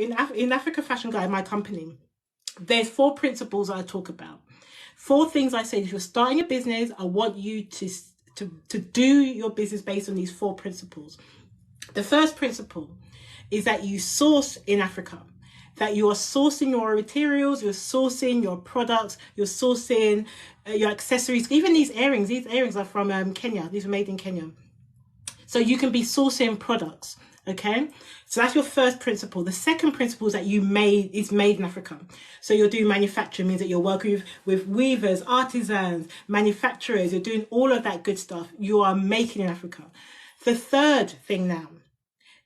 In Africa Fashion Guide, my company, there's 4 principles I talk about. 4 things I say. If you're starting a business, I want you to do your business based on these 4 principles. The first principle is that you source in Africa, that you are sourcing your materials, you're sourcing your products, you're sourcing your accessories. Even these earrings are from Kenya. These are made in Kenya. So you can be sourcing products, okay? So that's your first principle. The second principle is that it's made in Africa. So you're doing manufacturing, means that you're working with weavers, artisans, manufacturers, you're doing all of that good stuff. You are making in Africa. The third thing now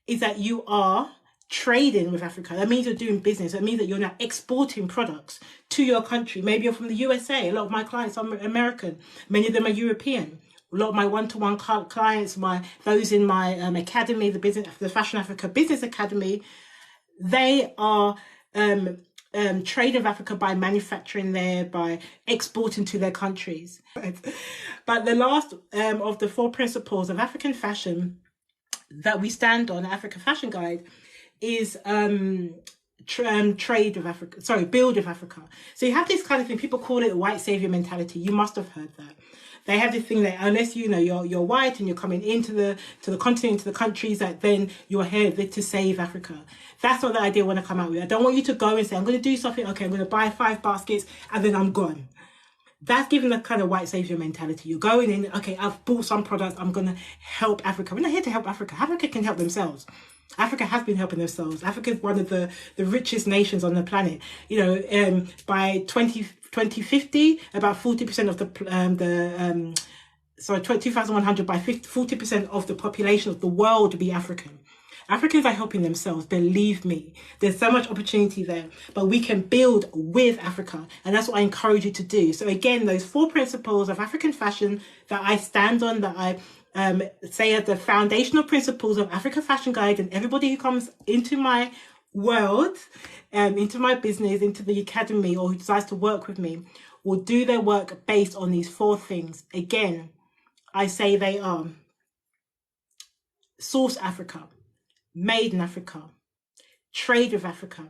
is that you are trading with Africa. That means you're doing business. That means that you're now exporting products to your country. Maybe you're from the USA. A lot of my clients are American. Many of them are European. A lot of my one-to-one clients, those in my academy, the Fashion Africa Business Academy, they are trading with Africa by manufacturing there, by exporting to their countries. But the last of the 4 principles of African fashion that we stand on, Africa Fashion Guide, is trade with Africa. Sorry, build with Africa. So you have this kind of thing. People call it white savior mentality. You must have heard that. They have this thing that unless you're white and you're coming into the continent, into the countries, that then you're here to save Africa. That's not the idea I want to come out with. I don't want you to go and say, I'm going to do something. Okay, I'm going to buy 5 baskets and then I'm gone. That's giving the kind of white savior mentality. You're going in, okay, I've bought some products, I'm going to help Africa. We're not here to help Africa. Africa can help themselves. Africa has been helping themselves. Africa is one of the richest nations on the planet. By 2050, about 40% of 2100, by 40% of the population of the world will be African. Africans are helping themselves, believe me. There's so much opportunity there, but we can build with Africa, and that's what I encourage you to do. So again, those 4 principles of African fashion that I stand on, that I say are the foundational principles of Africa Fashion Guide, and everybody who comes into my world, into my business, into the academy, or who decides to work with me, will do their work based on these 4 things. Again, I say they are source Africa, made in Africa, trade with Africa,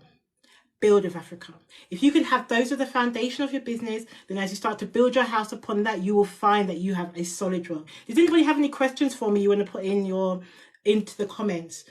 build with Africa. If you can have those as the foundation of your business, then as you start to build your house upon that, you will find that you have a solid rock. Does anybody have any questions for me you want to put into the comments?